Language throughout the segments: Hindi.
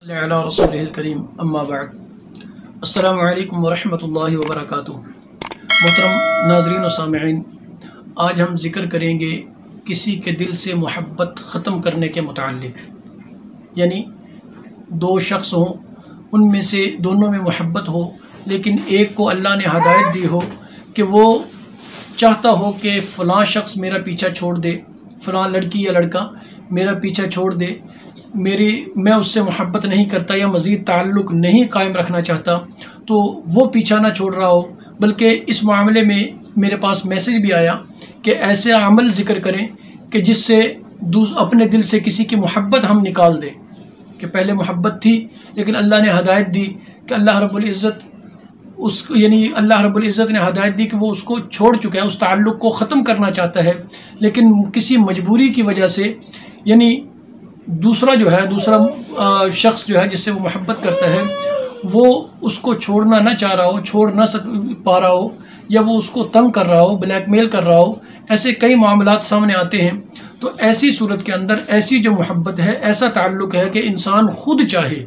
अला रसूलिल करीम अम्मा बाद। अस्सलामु अलैकुम वरहमतुल्लाहि वबरकातुहू। मोहतरम नाज़रीन व सामिईन, आज हम ज़िक्र करेंगे किसी के दिल से मोहब्बत ख़त्म करने के मुताल्लिक़। यानी दो शख्स हों, उनमें से दोनों में मोहब्बत हो, लेकिन एक को अल्लाह ने हदायत दी हो कि वो चाहता हो कि फ़लाँ शख्स मेरा पीछा छोड़ दे, फ़लाँ लड़की या लड़का मेरा पीछा छोड़ दे, मैं उससे मोहब्बत नहीं करता या मज़ीद ताल्लुक़ नहीं कायम रखना चाहता, तो वो पीछा ना छोड़ रहा हो। बल्कि इस मामले में मेरे पास मैसेज भी आया कि ऐसे अमल ज़िक्र करें कि जिससे अपने दिल से किसी की मोहब्बत हम निकाल दें। कि पहले मोहब्बत थी, लेकिन अल्लाह ने हदायत दी कि अल्लाह रब्बुल इज़्ज़त ने हदायत दी कि वो उसको छोड़ चुका है, उस ताल्लुक़ को ख़त्म करना चाहता है, लेकिन किसी मजबूरी की वजह से, यानी दूसरा शख्स जो है जिससे वो मोहब्बत करता है, वो उसको छोड़ना ना चाह रहा हो, छोड़ ना पा रहा हो, या वो उसको तंग कर रहा हो, ब्लैकमेल कर रहा हो। ऐसे कई मामलात सामने आते हैं। तो ऐसी सूरत के अंदर ऐसी जो मोहब्बत है, ऐसा ताल्लुक़ है कि इंसान खुद चाहे,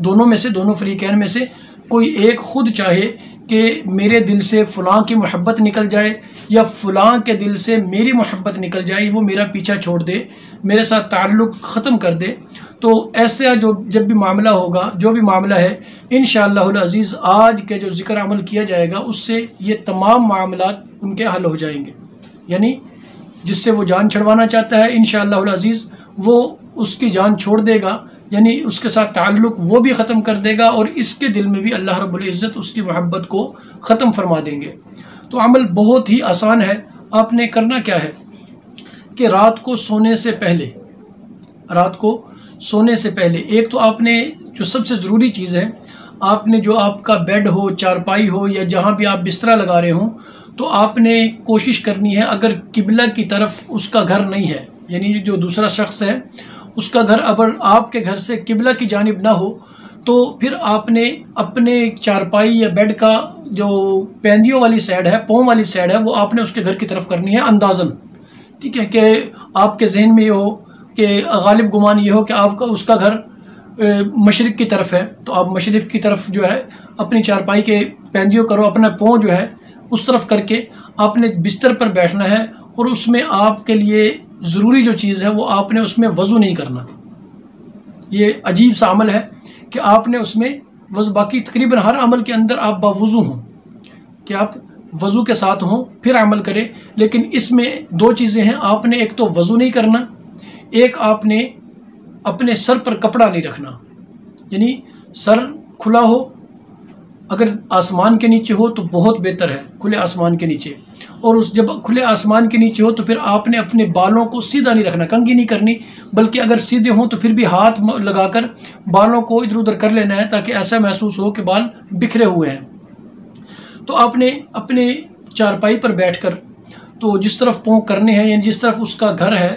दोनों में से, दोनों फरीकैन में से कोई एक खुद चाहे कि मेरे दिल से फ़लाँ की मोहब्बत निकल जाए या फ़लाँ के दिल से मेरी मोहब्बत निकल जाए, वो मेरा पीछा छोड़ दे, मेरे साथ ताल्लुक़ ख़त्म कर दे। तो ऐसा जब भी मामला होगा, जो भी मामला है, इंशाअल्लाहुल अज़ीज़ आज के जो ज़िक्र अमल किया जाएगा उससे ये तमाम मामलात उनके हल हो जाएंगे। यानी जिससे वो जान छुड़वाना चाहता है, इंशाअल्लाहुल अज़ीज़ वो उसकी जान छोड़ देगा, यानी उसके साथ ताल्लुक़ वो भी ख़त्म कर देगा, और इसके दिल में भी अल्लाह रब्बुल इज़्ज़त उसकी मोहब्बत को ख़त्म फरमा देंगे। तो अमल बहुत ही आसान है। आपने करना क्या है कि रात को सोने से पहले एक तो आपने जो सबसे ज़रूरी चीज़ है, आपने जो आपका बेड हो, चारपाई हो, या जहाँ भी आप बिस्तरा लगा रहे हों, तो आपने कोशिश करनी है, अगर किबला की तरफ उसका घर नहीं है, यानी जो दूसरा शख्स है उसका घर अगर आपके घर से किबला की जानिब ना हो, तो फिर आपने अपने चारपाई या बेड का जो पैंदियों वाली साइड है, पाँव वाली साइड है, वो आपने उसके घर की तरफ करनी है अंदाज़न। ठीक है, कि आपके जहन में ये हो कि गालिब गुमान ये हो कि आपका उसका घर मशरिक़ की तरफ है, तो आप मशरिक़ की तरफ जो है अपनी चारपाई के पैंदियों करो, अपना पाँव जो है उस तरफ करके आपने बिस्तर पर बैठना है, और उसमें आपके लिए ज़रूरी जो चीज़ है वो आपने उसमें वज़ू नहीं करना। ये अजीब सा अमल है कि आपने उसमें बाकी तकरीबन हर अमल के अंदर आप बावुज़ू हों, कि आप वज़ू के साथ हों फिर अमल करें, लेकिन इसमें दो चीज़ें हैं। आपने एक तो वज़ू नहीं करना, एक आपने अपने सर पर कपड़ा नहीं रखना, यानी सर खुला हो, अगर आसमान के नीचे हो तो बहुत बेहतर है, खुले आसमान के नीचे। और जब खुले आसमान के नीचे हो तो फिर आपने अपने बालों को सीधा नहीं रखना, कंघी नहीं करनी, बल्कि अगर सीधे हों तो फिर भी हाथ लगाकर बालों को इधर उधर कर लेना है, ताकि ऐसा महसूस हो कि बाल बिखरे हुए हैं। तो आपने अपने चारपाई पर बैठकर, तो जिस तरफ पाँव करने हैं, यानी जिस तरफ उसका घर है,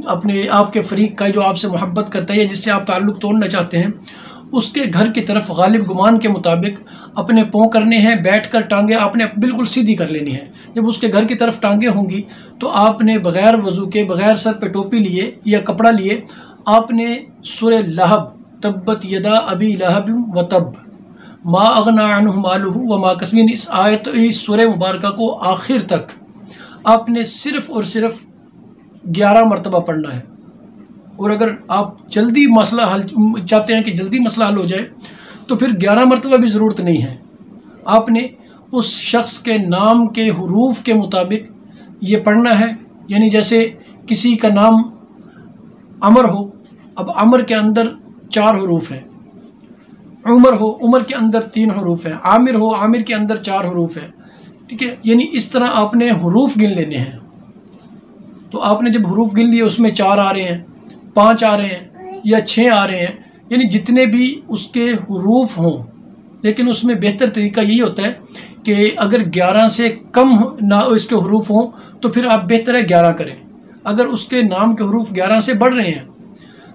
अपने आपके फरीक का जो आपसे मोहब्बत करता है या जिससे आप ताल्लुक़ तोड़ना चाहते हैं, उसके घर की तरफ गालिब गुमान के मुताबिक अपने पाँव करने हैं। बैठकर टांगे आपने बिल्कुल सीधी कर लेनी है। जब उसके घर की तरफ टांगे होंगी तो आपने बग़ैर वज़ू के, बग़ैर सर पे टोपी लिए या कपड़ा लिए, आपने सूरह लहब, तब्बत यदा अबी लहब व तब मा अगना अन्हु मालुहु व मा कसब, इस सूरह मुबारका को आखिर तक आपने सिर्फ़ और सिर्फ 11 मरतबा पढ़ना है। और अगर आप जल्दी मसला हल चाहते हैं कि जल्दी मसला हल हो जाए, तो फिर 11 मरतबा भी ज़रूरत नहीं है। आपने उस शख्स के नाम के हुरूफ के मुताबिक ये पढ़ना है। यानी जैसे किसी का नाम अमर हो, अब अमर के अंदर 4 हुरूफ हैं, उमर हो, उमर के अंदर 3 हुरूफ हैं, आमिर हो, आमिर के अंदर 4 हुरूफ हैं। ठीक है, यानी इस तरह आपने हुरूफ गिन लेने हैं। तो आपने जब हुरूफ गिन लिए, उसमें 4 आ रहे हैं, 5 आ रहे हैं या 6 आ रहे हैं, यानी जितने भी उसके हुरूफ हों, लेकिन उसमें बेहतर तरीका यही होता है कि अगर 11 से कम ना इसके हुरूफ हों तो फिर आप बेहतर है 11 करें। अगर उसके नाम के हुरूफ 11 से बढ़ रहे हैं,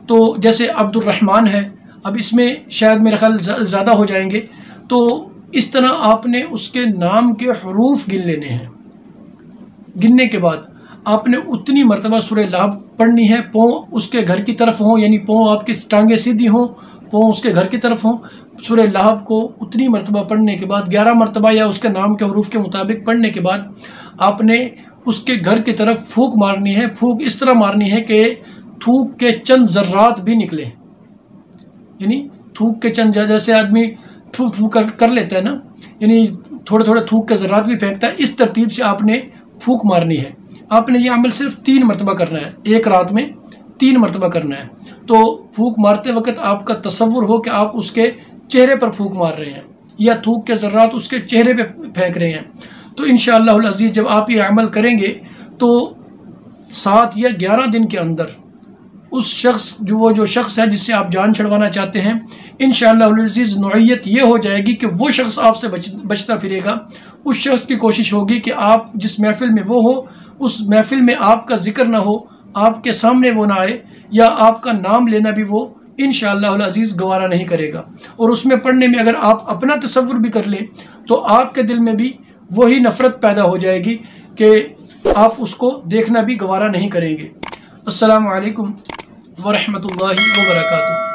तो जैसे अब्दुल रहमान है, अब इसमें शायद मेरा ख्याल ज़्यादा हो जाएंगे, तो इस तरह आपने उसके नाम के हुरूफ गिन लेने हैं। गिनने के बाद आपने उतनी मरतबा सूरह लहब पढ़नी है। पाँव उसके घर की तरफ हों, यानी पाँव आपकी टांगे सीधी हों, पाँव उसके घर की तरफ हों। सूरह लहब को उतनी मरतबा पढ़ने के बाद 11 मरतबा या उसके नाम के हरूफ के मुताबिक पढ़ने के बाद आपने उसके घर की तरफ फूंक मारनी है। फूंक इस तरह मारनी है कि थूक के चंद ज़र्रात भी निकले, यानी थूक के चंद, जैसे आदमी थू थू कर लेता है ना, यानी थोड़े थोड़े थूक के ज़र्रात भी फेंकता है, इस तरतीब से आपने फूंक मारनी है। आपने ये अमल सिर्फ 3 मरतबा करना है, एक रात में 3 मरतबा करना है। तो फूंक मारते वक्त आपका तसव्वुर हो कि आप उसके चेहरे पर फूंक मार रहे हैं या थूक के ज़र्रात उसके चेहरे पे फेंक रहे हैं। तो इंशाअल्लाहुल अज़ीज़ जब आप ये अमल करेंगे तो 7 या 11 दिन के अंदर उस शख्स जो शख्स है जिससे आप जान छुड़वाना चाहते हैं, इंशाअल्लाहुल अज़ीज़ नौइयत ये हो जाएगी कि वो शख्स आपसे बचता फिरेगा। उस शख्स की कोशिश होगी कि आप जिस महफिल में वो हो, उस महफिल में आपका जिक्र ना हो, आपके सामने वो ना आए, या आपका नाम लेना भी वो इंशाअल्लाहुल अज़ीज़ गवारा नहीं करेगा। और उसमें पढ़ने में अगर आप अपना तसव्वुर भी कर लें तो आपके दिल में भी वही नफ़रत पैदा हो जाएगी कि आप उसको देखना भी गवारा नहीं करेंगे। अस्सलामु अलैकुम व रहमतुल्लाहि व बरकातुहू।